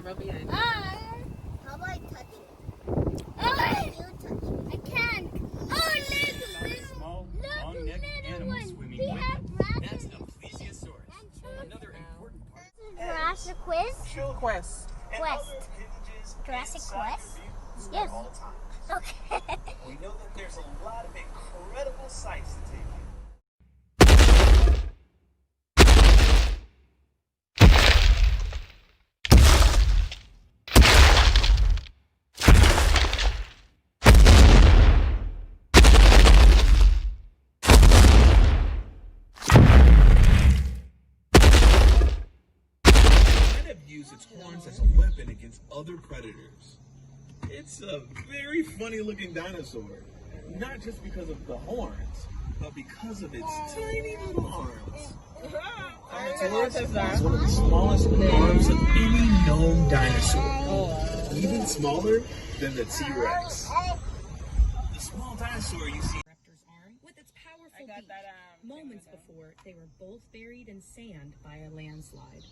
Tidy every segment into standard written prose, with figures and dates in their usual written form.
camera behind you. How about I touch it? You touch it. I can't. Oh, look! Small, long-necked animals swimming with them. That's the plesiosaurus. Another important part. Jurassic Quest? Quest. Jurassic Quest? Yes. Okay. We know that there's a lot of incredible sights to take in. Use its horns as a weapon against other predators. It's a very funny looking dinosaur, not just because of the horns, but because of its tiny little arms. It's one of the smallest arms of any known dinosaur, even smaller than the T-Rex. The small dinosaur you see Raptor's arm with its powerful beak, moments before they were both buried in sand by a landslide.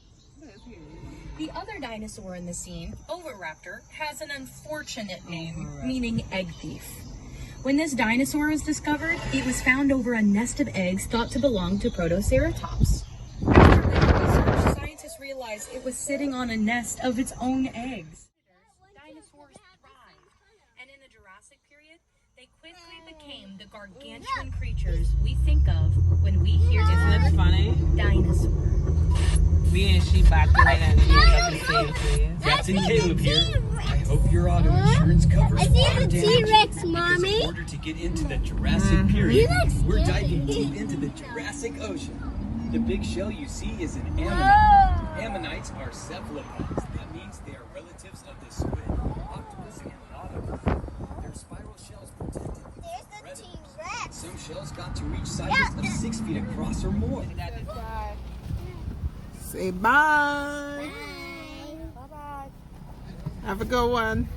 The other dinosaur in the scene, Oviraptor, has an unfortunate name, meaning egg thief. When this dinosaur was discovered, it was found over a nest of eggs thought to belong to Protoceratops. After later research, scientists realized it was sitting on a nest of its own eggs. Dinosaurs thrived, and in the Jurassic period, they quickly became the gargantuan creatures we think of when we hear the Isn't it funny? dinosaur. Me and she back right at the end of the same place. Captain Caleb here. I hope your auto insurance covers I see water the damage. T-Rex, Because Mommy. in order to get into the Jurassic period, T-Rex we're good. diving deep into the Jurassic Ocean. The big shell you see is an ammonite. Ammonites are cephalopods. That means they are relatives of the squid, octopus, and nautilus. Their spiral shells protect them from There's the predators. T-Rex. Some shells got to reach sizes of 6 feet across or more. Say bye. Bye. Have a good one.